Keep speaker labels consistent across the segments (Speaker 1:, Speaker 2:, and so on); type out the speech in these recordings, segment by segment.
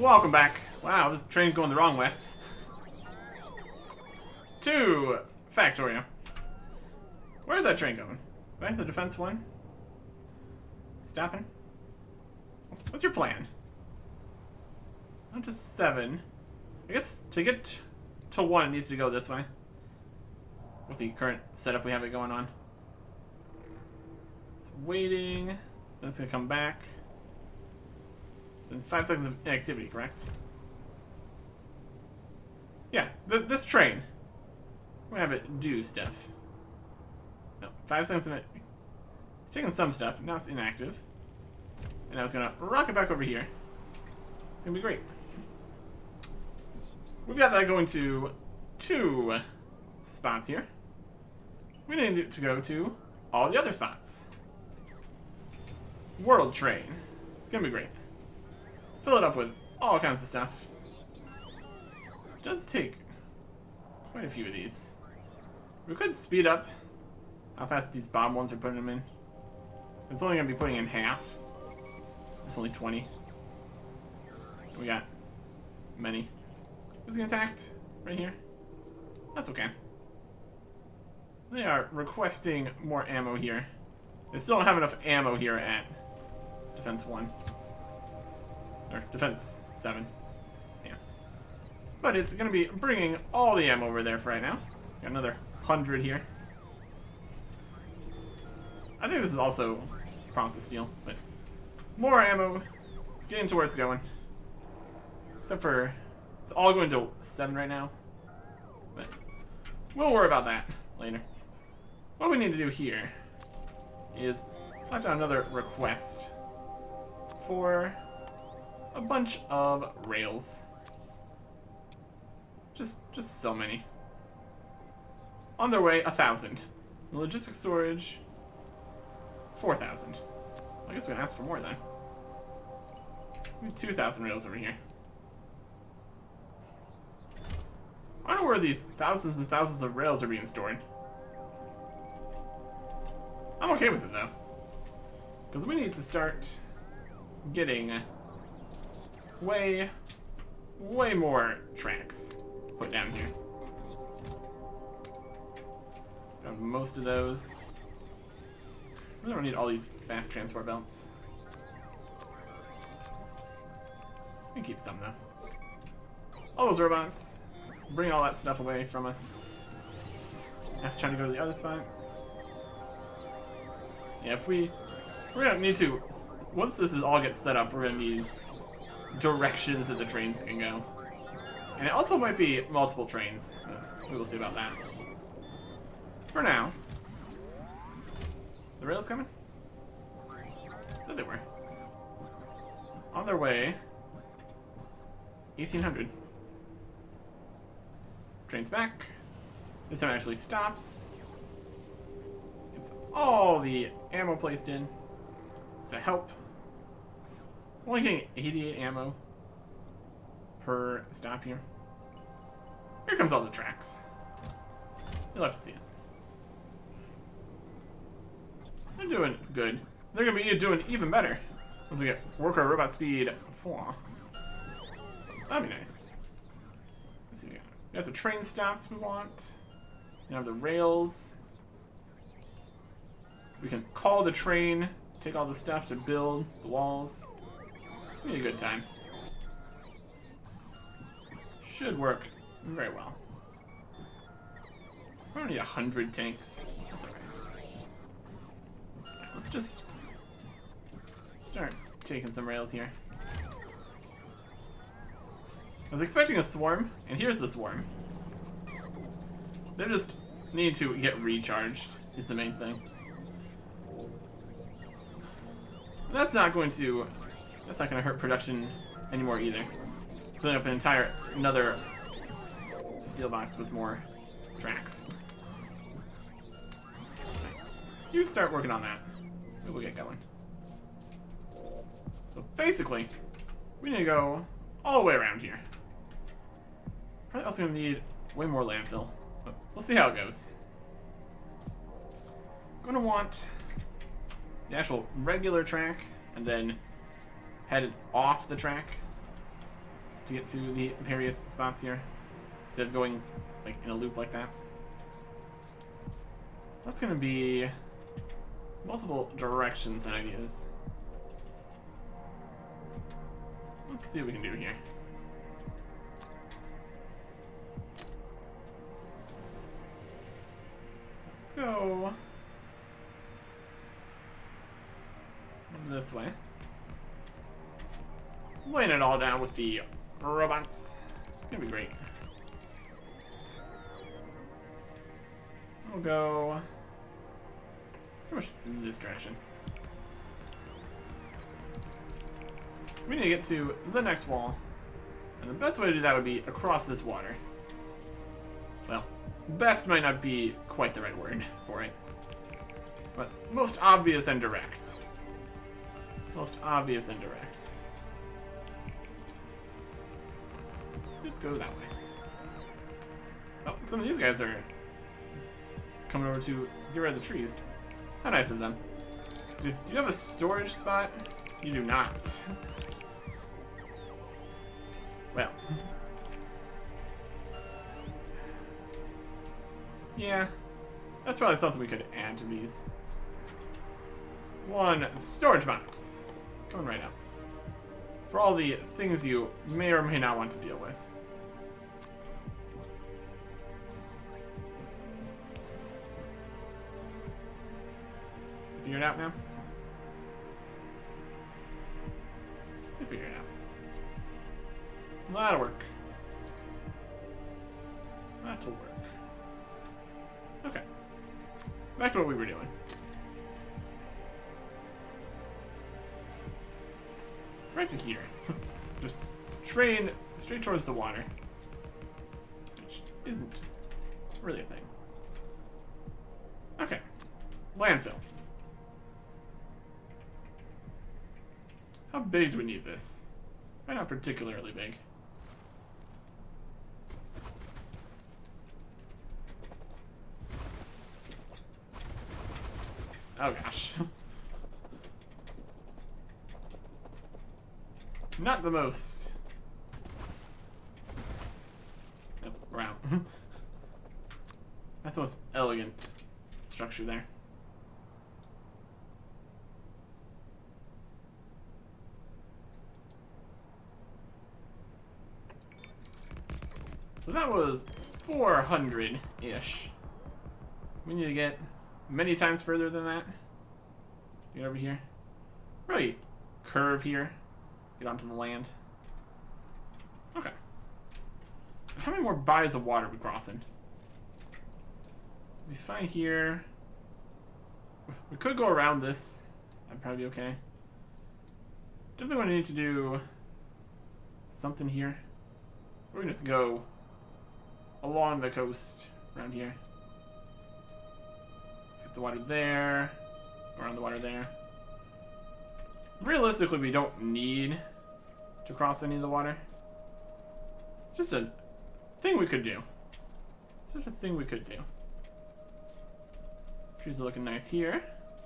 Speaker 1: welcome back. Wow, this train's going the wrong way. To Factorio. Where's that train going? Right, the defense one? Stopping? What's your plan? 1 to 7. I guess to get to 1 it needs to go this way. With the current setup we have it going on. It's waiting. Then it's gonna come back. It's in 5 seconds of inactivity, correct? Yeah, this train. We're gonna have it do stuff. No, 5 seconds of it. It's taking some stuff. Now it's inactive. And now it's gonna rocket back over here. It's gonna be great. We've got that going to 2 spots here. We need to go to all the other spots. World train. It's gonna be great. Fill it up with all kinds of stuff. It does take quite a few of these. We could speed up how fast these bomb ones are putting them in. It's only gonna be putting in half. It's only 20. And we got many. Who's getting attacked? Right here? That's okay. They are requesting more ammo here. They still don't have enough ammo here at Defense 1. Or Defense 7. Yeah. But it's going to be bringing all the ammo over there for right now. Got another 100 here. I think this is also prompt to steal, but more ammo. It's getting to where it's going. Except for it's all going to 7 right now. But we'll worry about that later. What we need to do here is slap down another request for a bunch of rails. Just so many. On their way, 1,000. Logistics storage, 4,000. I guess we can ask for more then. We have 2,000 rails over here. I don't know where these thousands and thousands of rails are being stored. I'm okay with it though, because we need to start getting way more tracks put down here. Got most of those. We don't need all these fast transport belts. We can keep some though. All those robots. Bring all that stuff away from us. That's trying to go to the other spot. Yeah, we're gonna need to, once this is all gets set up, we're gonna need directions that the trains can go. And it also might be multiple trains. We will see about that. For now, the rails coming? Said they were. On their way, 1800. Train's back. This time it actually stops. It's all the ammo placed in to help. Only getting 88 ammo per stop here. Here comes all the tracks. You'll have to see it. They're doing good. They're gonna be doing even better once we get worker robot speed 4. That'd be nice. Let's see. We have the train stops we want. We have the rails. We can call the train, take all the stuff to build the walls. It's gonna be a good time. Should work very well. We don't need 100 tanks. That's alright. Let's just start taking some rails here. I was expecting a swarm, and here's the swarm. They're just need to get recharged is the main thing. That's not going to hurt production anymore either. Filling up another steel box with more tracks. You start working on that. We'll get going. So basically, we need to go all the way around here. Probably also gonna need way more landfill, but we'll see how it goes. I'm gonna want the actual regular track and then headed off the track. to get to the various spots here, instead of going like in a loop like that. So that's gonna be multiple directions and ideas. Let's see what we can do here. Let's go this way. Laying it all down with the robots. It's gonna be great. We'll go pretty much in this direction. We need to get to the next wall, and the best way to do that would be across this water. Well, best might not be quite the right word for it, but most obvious and direct. Most obvious and direct. Just go that way. Oh, some of these guys are coming over to get rid of the trees. How nice of them. Do you have a storage spot? You do not. Well. Yeah. That's probably something we could add to these. One storage box. Coming right up. For all the things you may or may not want to deal with. Figure it out now? You figure it out. That'll work. That'll work. Okay. Back to what we were doing. Right to here. Just train straight towards the water. Which isn't really a thing. Okay. Landfill. How big do we need this? Probably not particularly big. Oh gosh. Not the most. Nope, we're out. Not the most elegant structure there. So that was 400-ish. We need to get many times further than that. Get over here. Really curve here. Get onto the land. Okay. How many more bodies of water are we crossing? We find here. We could go around this. That'd probably be okay. Definitely going to need to do something here. We're going to just go along the coast around here. Let's get the water there. Around the water there. Realistically, we don't need to cross any of the water. It's just a thing we could do. It's just a thing we could do. Trees are looking nice here.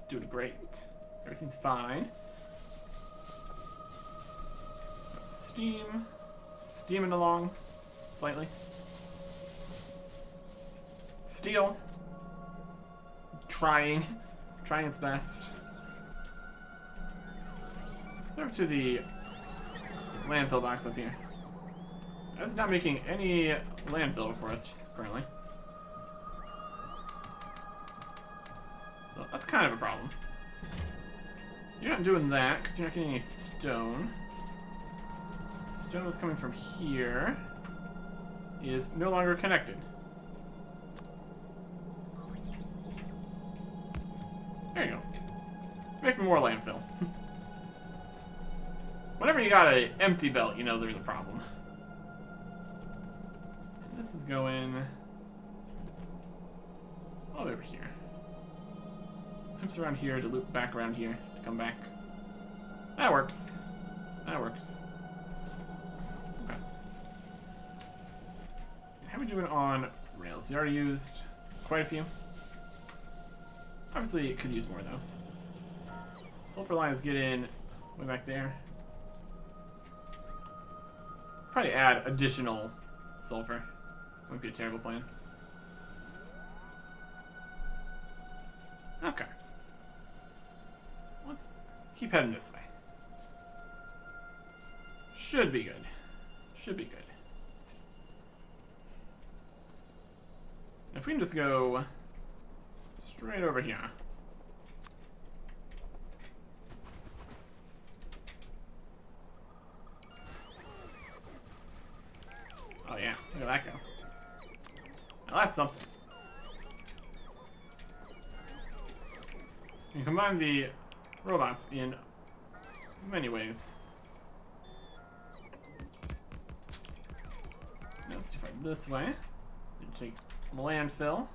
Speaker 1: Doing great. Everything's fine. Got steam. Steaming along slightly. Steel. Trying its best. Over to the landfill box up here. That's not making any landfill for us currently. Well, that's kind of a problem. You're not doing that because you're not getting any stone. So stone is coming from here. Is no longer connected. There you go. Make more landfill. Whenever you got an empty belt, you know there's a problem. And this is going all over here. Flips around here to loop back around here to come back. That works. That works. Okay. How are we doing on rails? We already used quite a few. Obviously, it could use more though. Sulfur lines get in way back there. probably add additional sulfur. Wouldn't be a terrible plan. Okay. Let's keep heading this way. Should be good. Should be good. If we can just go straight over here. Oh yeah, look at that go. Now that's something. You combine the robots in many ways. Let's try this way. Take landfill.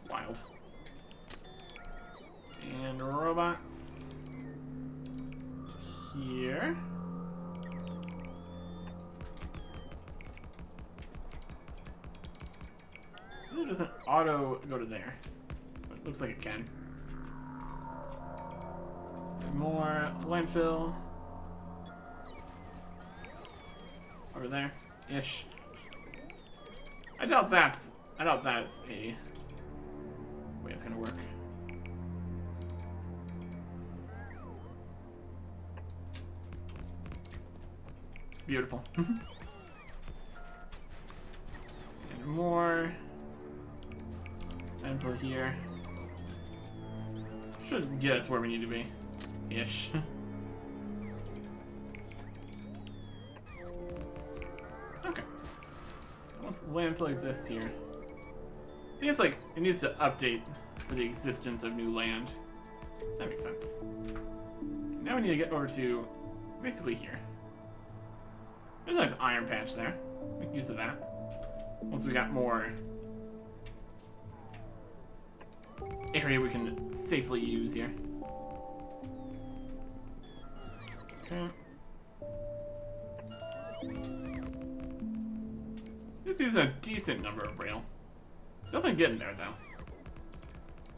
Speaker 1: Wild. And robots to here. It doesn't auto go to there, but it looks like it can. And more landfill. Over there, ish. I doubt that's a way it's gonna work. It's beautiful. And more landfill here. Should get us where we need to be, ish. Landfill exists here. I think it's like it needs to update for the existence of new land. That makes sense. Now we need to get over to basically here. There's a nice iron patch there. Make use of that. Once we got more area we can safely use here. Okay. This is a decent number of rail. It's definitely getting there, though.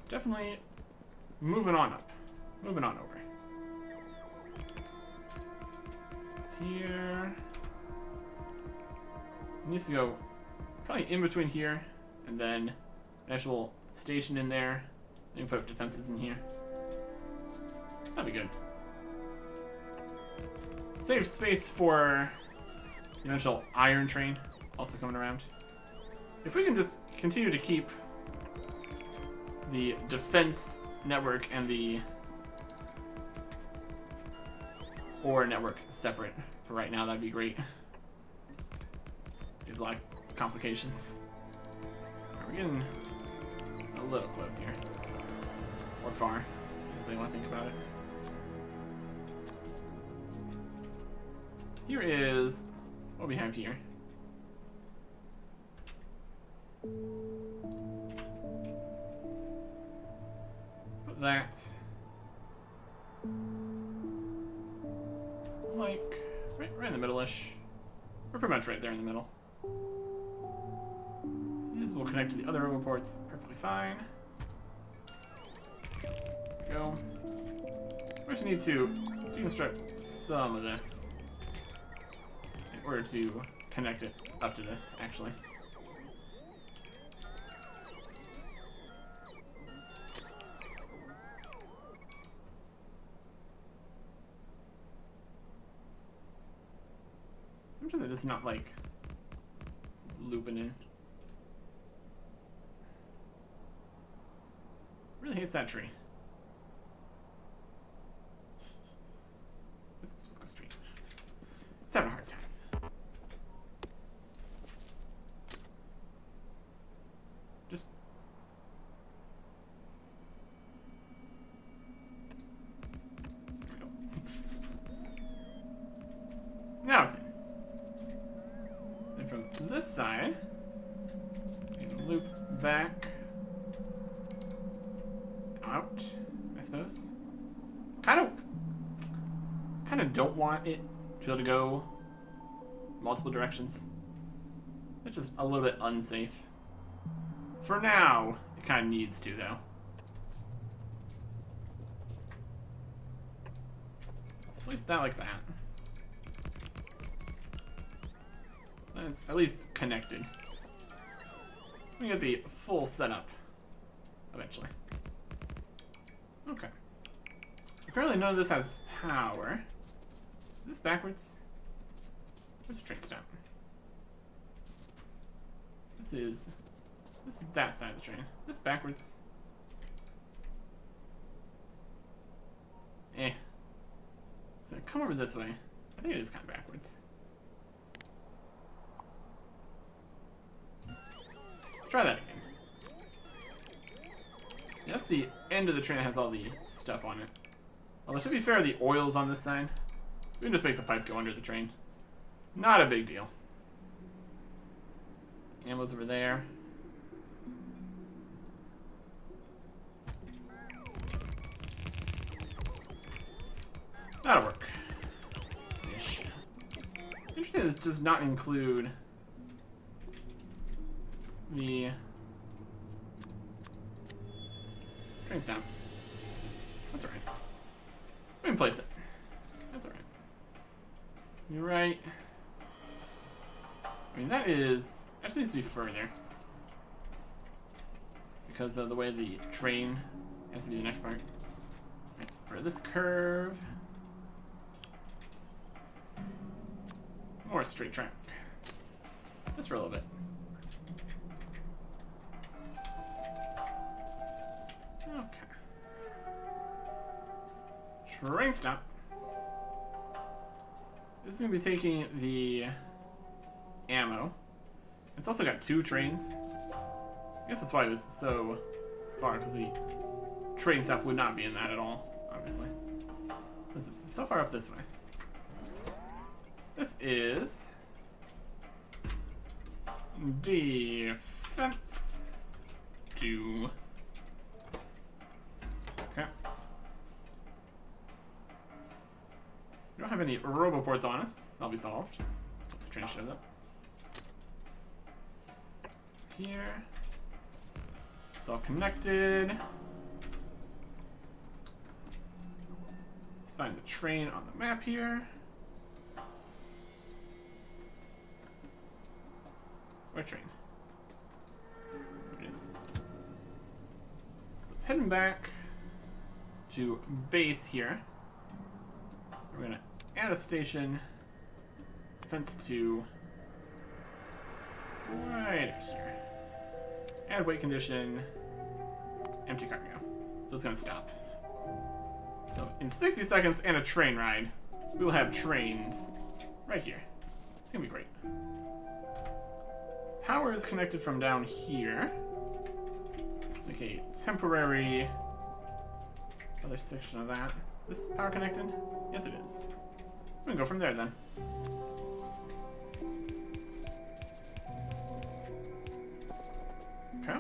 Speaker 1: Definitely moving on up. Moving on over. It's here. It needs to go probably in between here and then an actual station in there. Then you put up defenses in here. That'd be good. Save space for the eventual iron train. Also coming around. If we can just continue to keep the defense network and the ore network separate for right now, that'd be great. Seems like complications. We're getting a little close here. Or far, as they want to think about it. Here is what we have here. Put that like right in the middle-ish. We're pretty much right there in the middle. These will connect to the other robo ports perfectly fine. There we go. We actually need to deconstruct some of this in order to connect it up to this, actually. Sometimes it's not like looping in. Really hates that tree. Just go straight. It's having a hard time. Just. There we go. Now it's in. And from this side, we can loop back out, I suppose. Kind of don't want it to be able to go multiple directions. It's just a little bit unsafe. For now, it kind of needs to, though. Place that like that. That's at least connected. We get the full setup eventually. Okay. Apparently none of this has power. Is this backwards? Where's the train stop? This is that side of the train. Is this backwards? Eh. So come over this way. I think it is kind of backwards. Let's try that again. That's the end of the train that has all the stuff on it. Although to be fair, the oil's on this side. We can just make the pipe go under the train. Not a big deal. Ammo's over there. That'll work. Ish. Interesting, this does not include the train stop. That's alright. We can place it. That's alright. You're right. I mean, that actually needs to be further. Because of the way the train has to be the next part. Right, for this curve. More straight track. Just for a little bit. Okay. Train stop. This is going to be taking the ammo. It's also got 2 trains. I guess that's why it was so far, because the train stop would not be in that at all, obviously. It's so far up this way. This is defense 2. Okay. We don't have any roboports on us. That'll be solved. Let's the train shows up. Here. It's all connected. Let's find the train on the map here. Where train? There it is. Let's head back to base here. We're gonna add a station. Fence 2. Right here. Add weight condition. Empty cargo. So it's gonna stop. So in 60 seconds and a train ride, we will have trains right here. It's gonna be great. Power is connected from down here. Let's make a temporary other section of that. This power connected? Yes, it is. We can go from there then. Okay.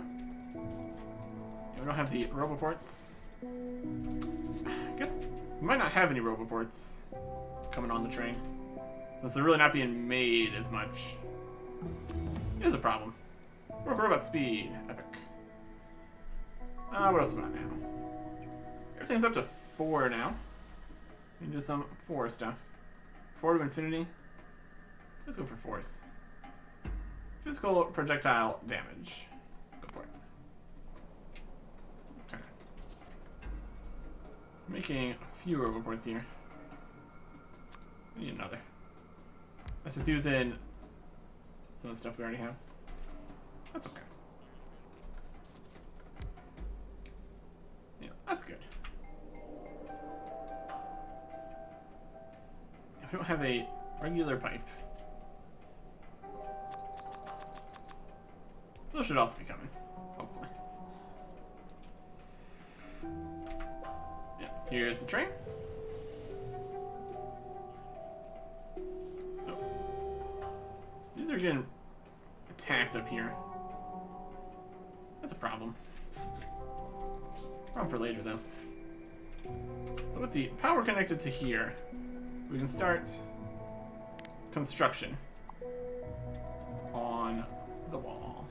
Speaker 1: Yeah, we don't have the roboports. I guess we might not have any roboports coming on the train, since they're really not being made as much. It is a problem. Work robot speed. Epic. What else we got now? Everything's up to 4 now. We can do some 4 stuff. 4 to infinity. Let's go for force. Physical projectile damage. Go for it. Okay. Making a few roboports here. We need another. Let's just use in some of the stuff we already have. That's okay. Yeah, that's good. We don't have a regular pipe. Those should also be coming, hopefully. Yeah, here's the train. Oh. These are getting attacked up here. That's a problem. Problem for later, though. So with the power connected to here, we can start construction on the wall.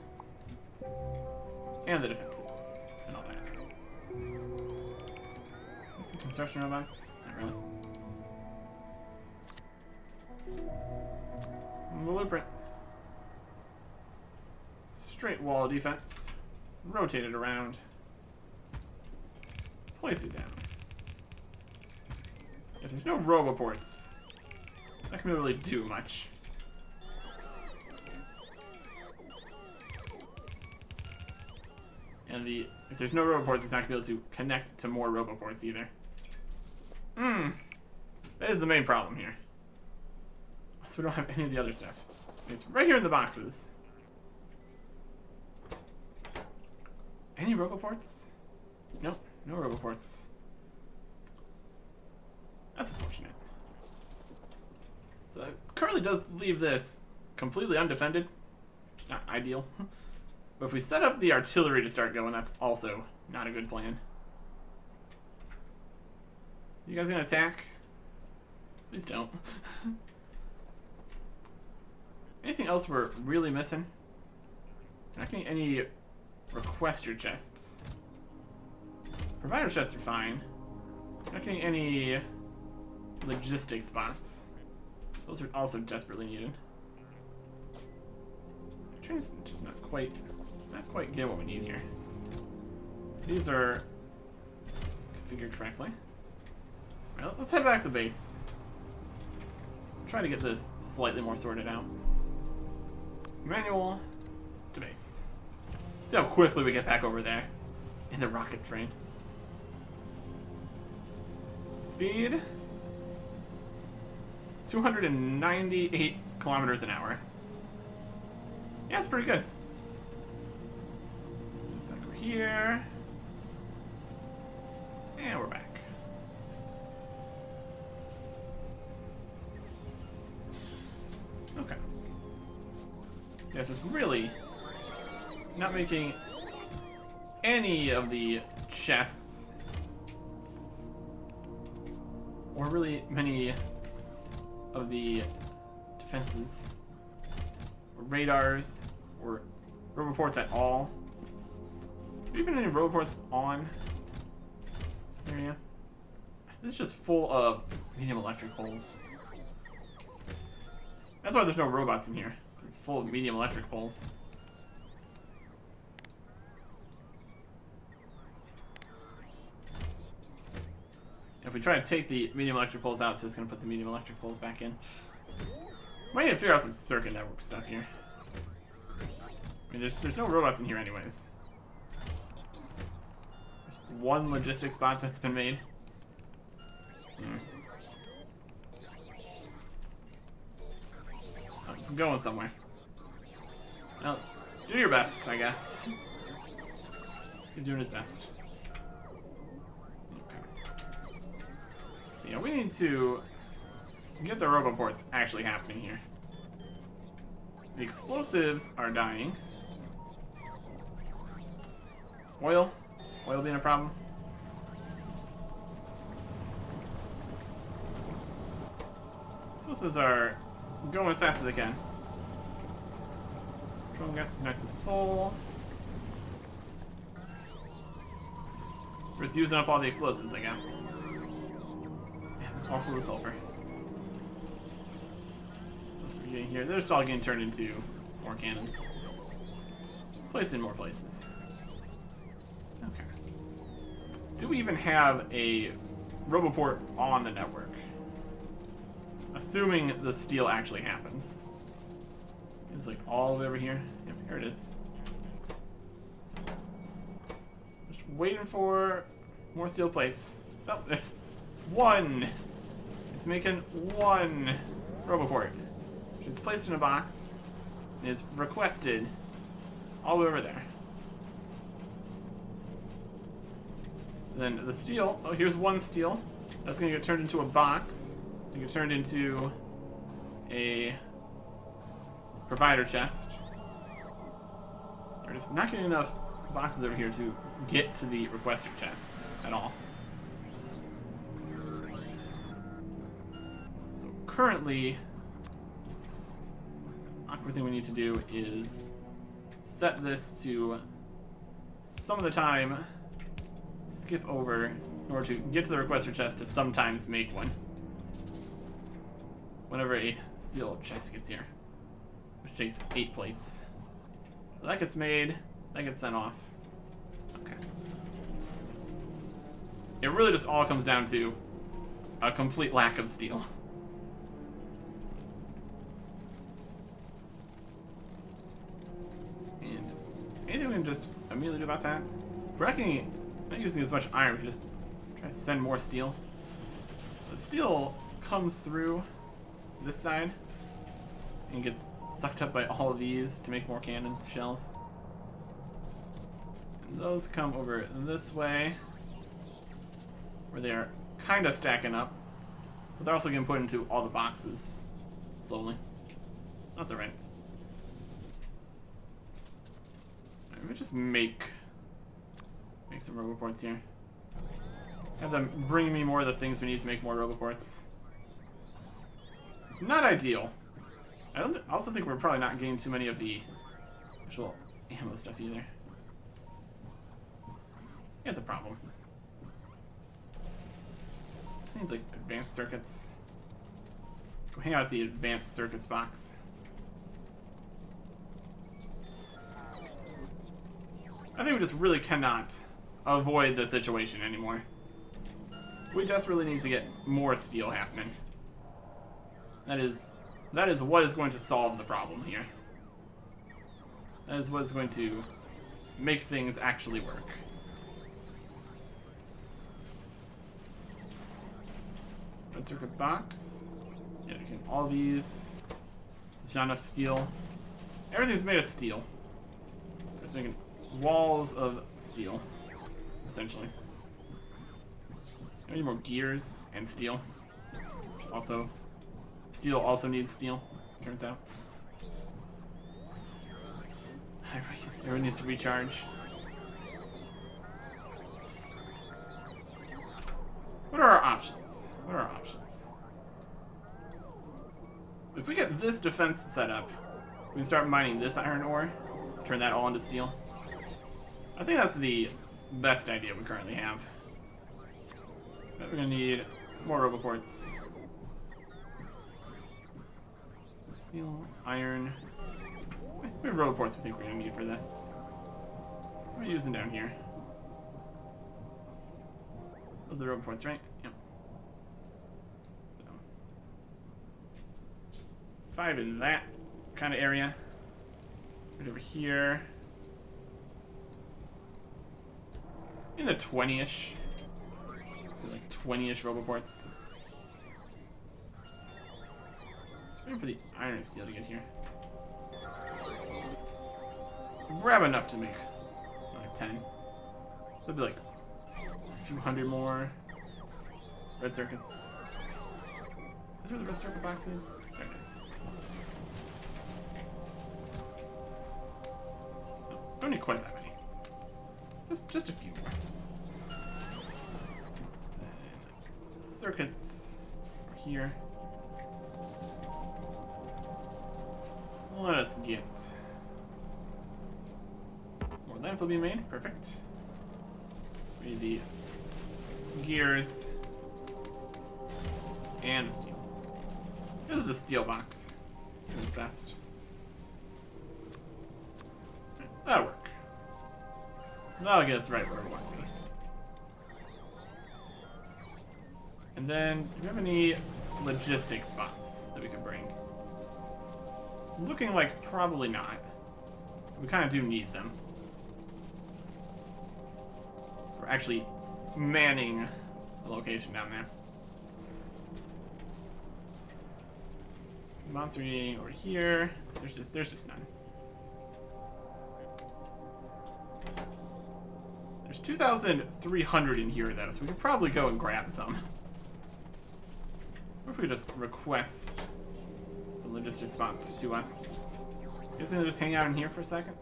Speaker 1: And the defenses, and all that. Some construction robots? Not really. Blueprint. Straight wall defense. Rotate it around. Place it down. If there's no roboports, it's not gonna really do much. And if there's no roboports, it's not gonna be able to connect to more roboports either. That is the main problem here. So we don't have any of the other stuff. It's right here in the boxes. Any roboports? Nope, no roboports. That's unfortunate. So it currently does leave this completely undefended, which is not ideal. But if we set up the artillery to start going, that's also not a good plan. You guys gonna attack? Please don't. Anything else we're really missing? Not getting any requester chests. Provider chests are fine. Not getting any logistics spots. Those are also desperately needed. Train's just not quite get what we need here. These are configured correctly. Well, let's head back to base. Try to get this slightly more sorted out. Manual to base. See how quickly we get back over there in the rocket train. Speed 298 kilometers an hour. Yeah, it's pretty good. Let's back over here. And we're back. Okay. Yeah, it's just really not making any of the chests or really many of the defenses or radars or roboports at all. Even any roboports on area. This is just full of medium electric poles. That's why there's no robots in here. It's full of medium electric poles. If we try to take the medium electric poles out, so it's going to put the medium electric poles back in. Might need to figure out some circuit network stuff here. I mean, there's no robots in here anyways. There's one logistics spot that's been made. Oh, it's going somewhere. Well, do your best, I guess. He's doing his best. Yeah, we need to get the roboports actually happening here. The explosives are dying. Oil being a problem. Explosives are going as fast as they can. Petroleum gas is nice and full. We're just using up all the explosives, I guess. Also the sulfur. Supposed to be getting here. They're just all getting turned into more cannons. Placed in more places. Okay. Do we even have a roboport on the network? Assuming the steal actually happens. It's like all the way over here. Yep, here it is. Just waiting for more steel plates. Oh, one! It's making one roboport, which is placed in a box and is requested all the way over there. Then the steel, oh, here's one steel. That's gonna get turned into a box. It get turned into a provider chest. We're just not getting enough boxes over here to get to the requester chests at all. So currently, awkward thing we need to do is set this to some of the time skip over in order to get to the requester chest to sometimes make one whenever a steel chest gets here. which takes 8 plates. So that gets made, that gets sent off. Okay. It really just all comes down to a complete lack of steel. And anything we can just immediately do about that? If we're not using as much iron, we can just try to send more steel. The steel comes through this side and gets sucked up by all of these to make more cannons, shells. And those come over this way, where they are kind of stacking up, but they're also getting put into all the boxes slowly. That's alright. Let me just make some roboports here. Have them bring me more of the things we need to make more roboports. It's not ideal. I also think we're probably not getting too many of the actual ammo stuff either. Yeah, it's a problem. This means like advanced circuits. Go hang out at the advanced circuits box. I think we just really cannot avoid the situation anymore. We just really need to get more steel happening. That is what is going to solve the problem here. That is what is going to make things actually work. Red circuit box. Yeah, you can all these. There's not enough steel. Everything's made of steel. Just making walls of steel, essentially. I need more gears and steel. Also, steel also needs steel, turns out. Everyone needs to recharge. What are our options? What are our options? If we get this defense set up, we can start mining this iron ore, turn that all into steel. I think that's the best idea we currently have. But we're gonna need more roboports. Steel, iron. We have roboports we think we're gonna need for this. What are we using down here? Those are the roboports, right? Yep. So, 5 in that kind of area. Right over here. In the 20-ish. Like 20-ish roboports. Just waiting for the iron and steel to get here. Grab enough to make like 10. So it'd be like a few hundred more red circuits. Is where the red circuit box is? There it is. No, don't need quite that many. Just a few more. Circuits are here. Let us get more landfill being made. Perfect. We need the gears and the steel. This is the steel box. Doing its best. Right, that'll work. That'll get us right where we want to be. And then, do we have any logistics spots that we could bring? Looking like probably not. We kind of do need them. For actually manning the location down there. Monster eating over here. There's just none. There's 2,300 in here though, so we could probably go and grab some. Or if we could just request some logistics spots to us. You guys gonna just hang out in here for a second?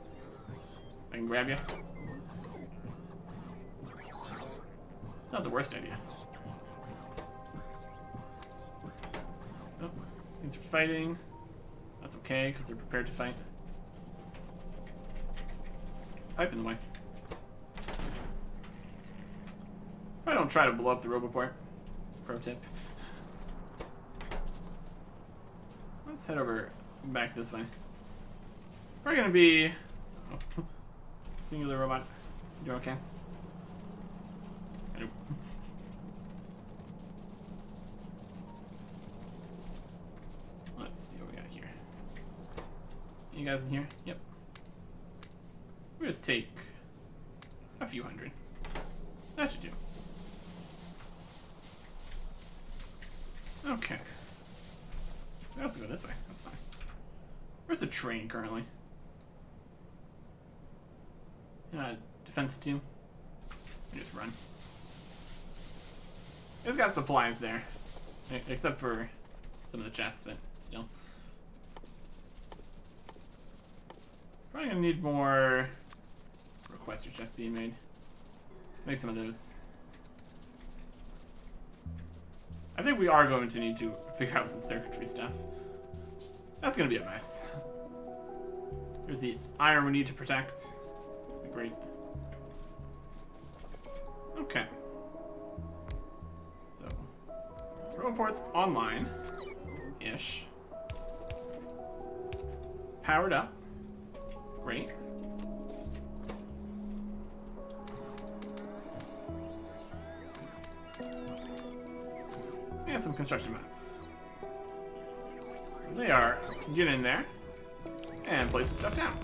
Speaker 1: I can grab you. Not the worst idea. Oh, these are fighting. That's okay, because they're prepared to fight. Pipe in the way. Probably don't try to blow up the roboport. Pro tip. Let's head over back this way. We're gonna be... Oh. Singular robot. You okay? Nope. Let's see what we got here. You guys in here? Yep. We'll just take a few hundred. That should do. Okay. We also go this way. That's fine. Where's the train currently? Defense 2. We just run. It's got supplies there. Except for some of the chests, but still. Probably gonna need more requester chests being made. Make some of those. I think we are going to need to figure out some circuitry stuff. That's gonna be a mess. Here's the iron we need to protect. That's gonna be great. Okay. So, Roboport's online-ish. Powered up. Great. And some construction mats. They are get in there and place the stuff down.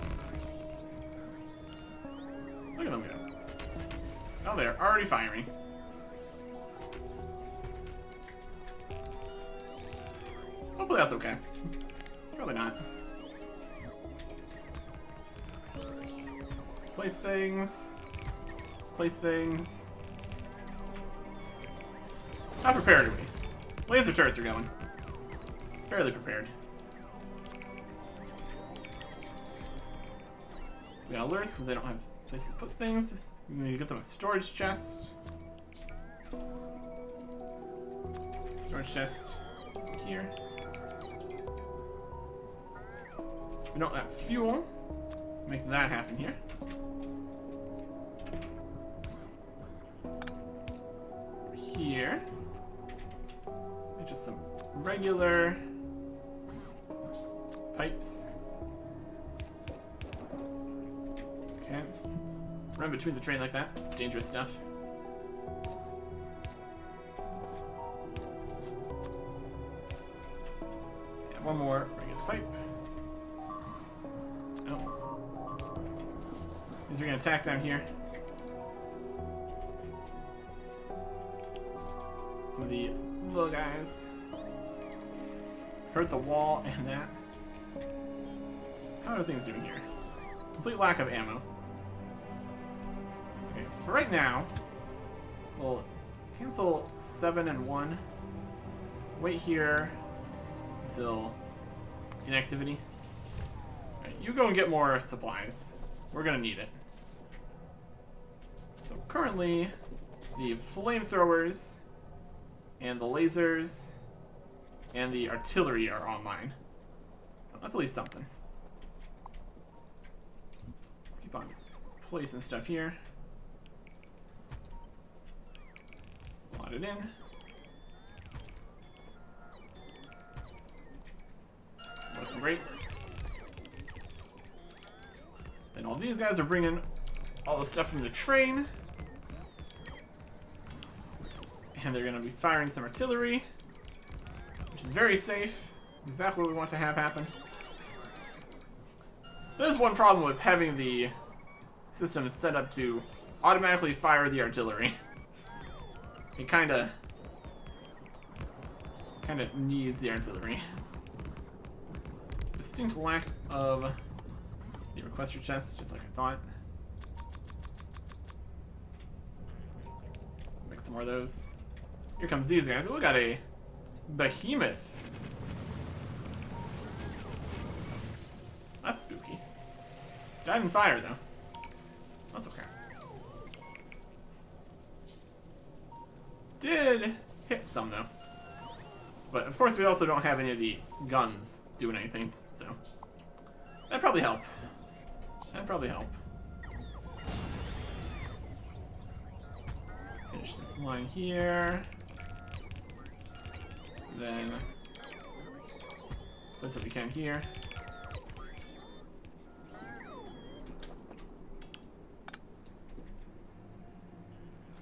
Speaker 1: Look at them go. Oh, they're already firing. Hopefully that's okay. Probably not. Place things. Place things. How prepared are we? Laser turrets are going. Fairly prepared. We got alerts because they don't have places to put things. We need to get them a storage chest. Storage chest here. We don't have fuel. Make that happen here. Here. Just some regular pipes. Okay. Run between the train like that. Dangerous stuff. Yeah, one more regular pipe. Oh. These are gonna attack down here. Some of the little guys. Hurt the wall and that. How are things doing here? Complete lack of ammo. Okay, for right now, we'll cancel 7 and 1. Wait here until inactivity. Right, you go and get more supplies. We're gonna need it. So currently, the flamethrowers and the lasers and the artillery are online. That's at least something. Let's keep on placing stuff here. Slot it in. Looking great. Then all these guys are bringing all the stuff from the train. And they're gonna be firing some artillery, which is very safe. Exactly what we want to have happen. There's one problem with having the system set up to automatically fire the artillery. It kinda needs the artillery. Distinct lack of the requester chest, just like I thought. Make some more of those. Here comes these guys. Oh, we got a behemoth. That's spooky. Died in fire, though. That's okay. Did hit some, though. But, of course, we also don't have any of the guns doing anything, so... That'd probably help. That'd probably help. Finish this line here. Then... place what we can here.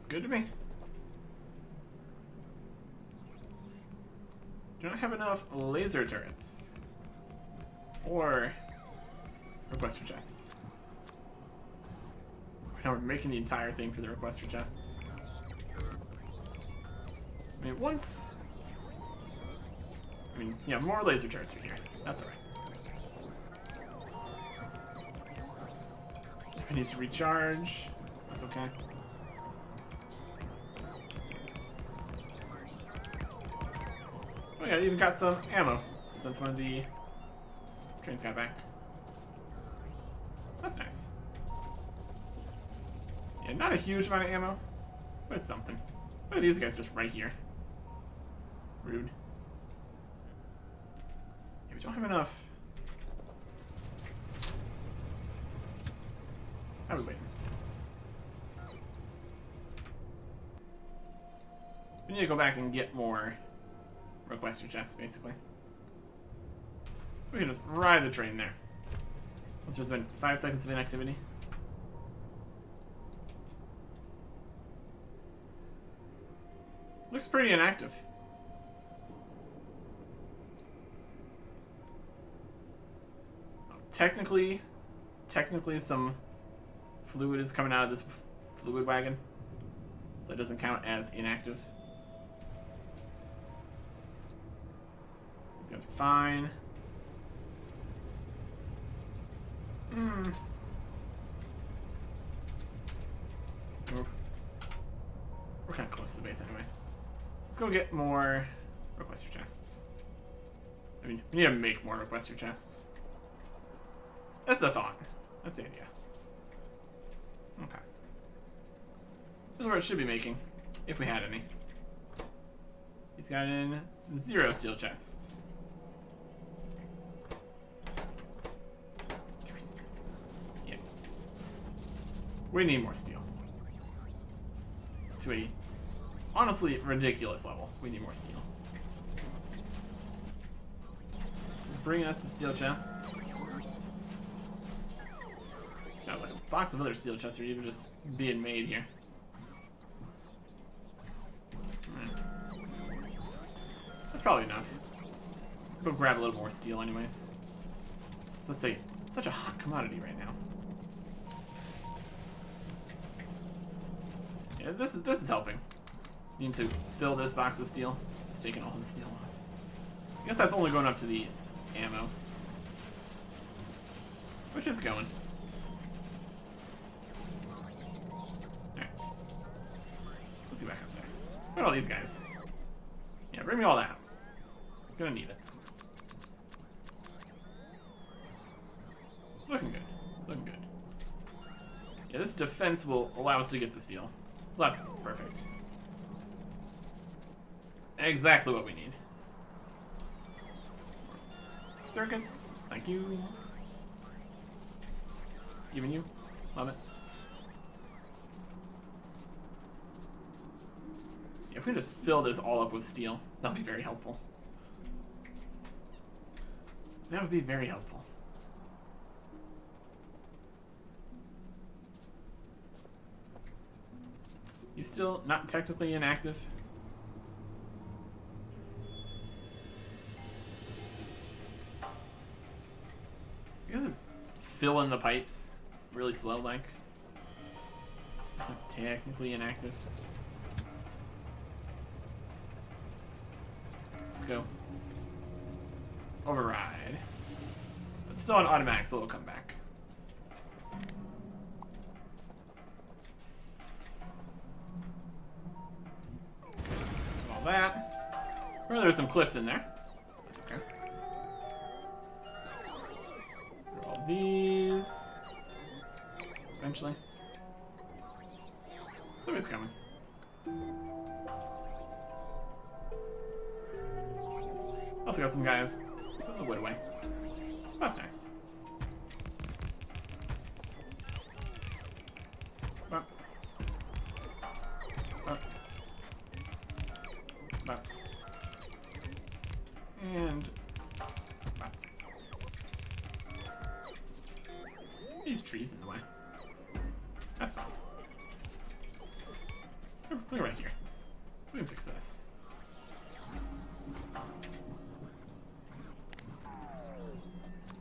Speaker 1: good to me. Do not have enough laser turrets. Or requester chests. Now we're making the entire thing for the requester chests. I mean, yeah, more laser turrets are here. That's alright. It needs to recharge. That's okay. Oh yeah, I even got some ammo since one of the trains got back. That's nice. Yeah, not a huge amount of ammo, but it's something. Look at these guys just right here. Rude. Yeah, we don't have enough. How are we waiting? We need to go back and get more requester chests, basically. We can just ride the train there. Once there's been 5 seconds of inactivity. Looks pretty inactive. Technically some fluid is coming out of this fluid wagon. So it doesn't count as inactive. These guys are fine. We're kind of close to the base anyway. Let's go get more requester chests. I mean, we need to make more requester chests. That's the thought. That's the idea. Okay. This is where it should be making, if we had any. He's got in 0 steel chests. Yeah. We need more steel. To a honestly ridiculous level. We need more steel. Bring us the steel chests. Got like a box of other steel chests are even just being made here. That's probably enough. Go grab a little more steel anyways. So let's say such a hot commodity right now. Yeah, this is helping. Need to fill this box with steel. Just taking all the steel off. I guess that's only going up to the ammo. Which is going. Alright. Let's get back up there. Look at all these guys. Yeah, bring me all that. Gonna need it. Looking good. Looking good. Yeah, this defense will allow us to get the steel. That's perfect. Exactly what we need. Circuits. Thank you. Even you. Love it. Yeah, if we can just fill this all up with steel, that would be very helpful. That would be very helpful. You still not technically inactive? Because it's filling the pipes really slow like. It's not technically inactive. Let's go. Override. It's still on automatic, so it'll come back. All that. Well, there's some cliffs in there. That's okay. All these. Eventually. Somebody's coming. Also got some guys putting the wood away. That's nice. Up. Up. Up. And up. These trees in the way. That's fine. Look right here. We can fix this.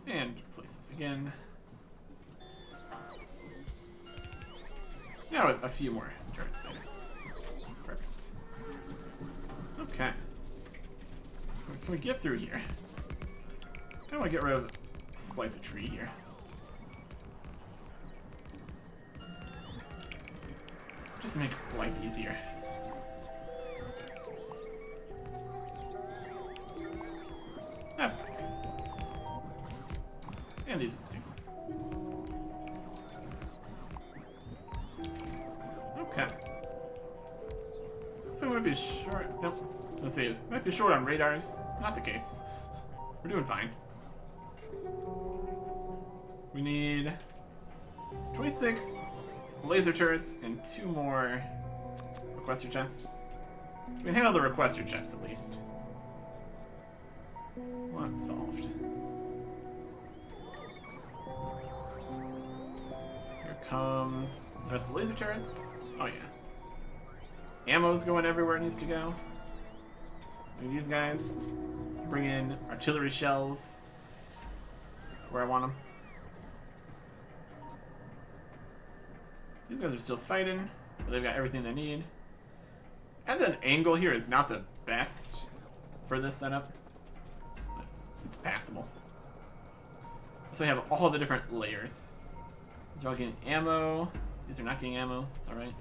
Speaker 1: And place this again. Now a few more turrets there. Perfect. Okay. Can we get through here? I don't want to get rid of a slice of tree here. Just to make life easier. That's fine. And these ones too. Okay. So it might be short. Nope. Let's see. Might be short on radars. Not the case. We're doing fine. We need 26 laser turrets and 2 more requester chests. We can handle the requester chests at least. Well, that's solved. Here comes the rest of the laser turrets. Oh yeah. Ammo's going everywhere it needs to go. Look at these guys. Bring in artillery shells where I want them. These guys are still fighting, but they've got everything they need. And the angle here is not the best for this setup, but it's passable. So we have all the different layers. These are all getting ammo. These are not getting ammo. It's alright.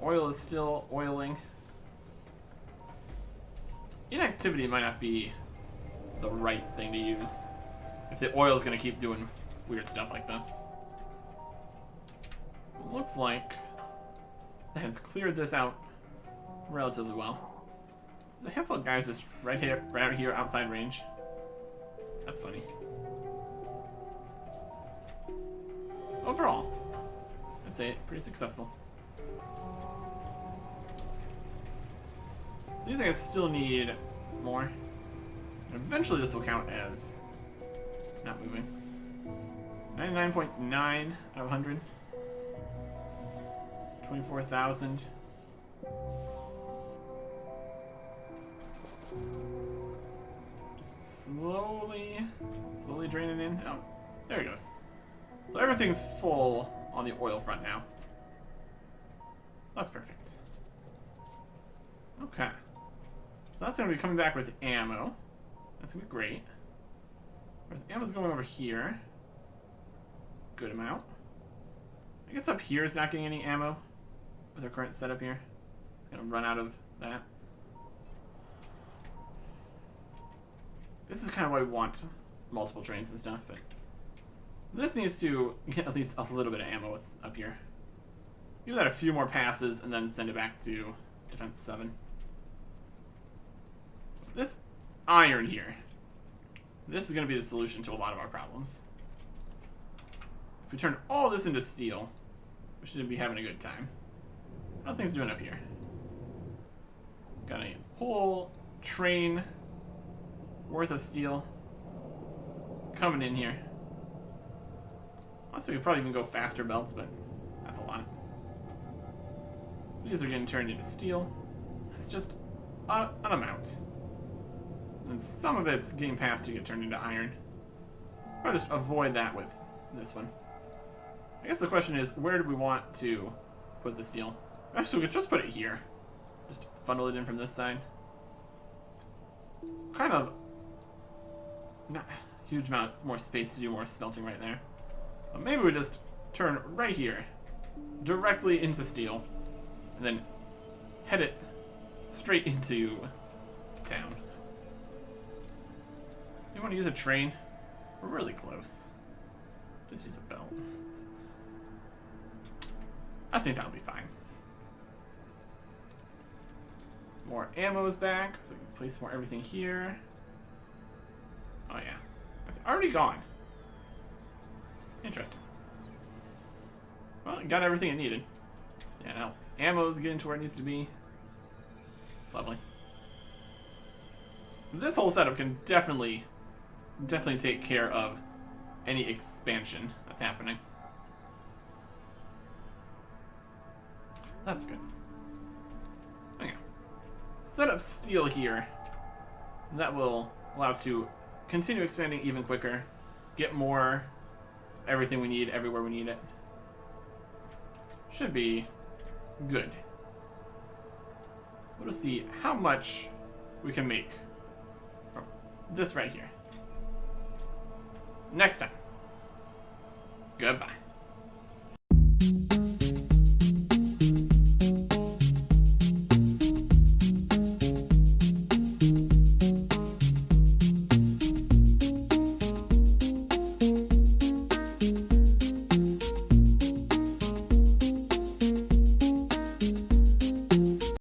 Speaker 1: Oil is still oiling. Inactivity might not be the right thing to use if the oil is going to keep doing weird stuff like this. It looks like that has cleared this out relatively well. There's a handful of guys just right out here outside range. That's funny. Overall, I'd say pretty successful. So these guys still need more. And eventually this will count as not moving. 99.9 out of 100. 24,000. Just slowly draining in. Oh, there he goes. So everything's full on the oil front now. That's perfect. Okay. So that's going to be coming back with ammo. That's going to be great. Whereas ammo's going over here. Good amount. I guess up here is not getting any ammo with our current setup here. It's going to run out of that. This is kind of why we want multiple trains and stuff, but this needs to get at least a little bit of ammo with up here. Give that a few more passes and then send it back to Defense 7. This iron here, this is going to be the solution to a lot of our problems. If we turn all this into steel, we should be having a good time. How are things doing up here? Got a whole train worth of steel coming in here. Also, we could probably even go faster belts, but that's a lot. These are getting turned into steel. It's just an amount. And some of it's getting past to get turned into iron. I'll just avoid that with this one. I guess the question is, where do we want to put the steel? Actually, we could just put it here. Just funnel it in from this side. Kind of not a huge amount more space to do more smelting right there. But maybe we just turn right here, directly into steel, and then head it straight into town. You want to use a train? We're really close. Just use a belt. I think that'll be fine. More ammo's back, so we can place more everything here. Oh yeah, that's already gone. Interesting. Well, it got everything it needed. Yeah, now ammo's getting to where it needs to be. Lovely. This whole setup can definitely take care of any expansion that's happening. That's good. Okay. Set up steel here. That will allow us to continue expanding even quicker. Get more everything we need everywhere we need it. Should be good. We'll see how much we can make from this right here. Next time. Goodbye.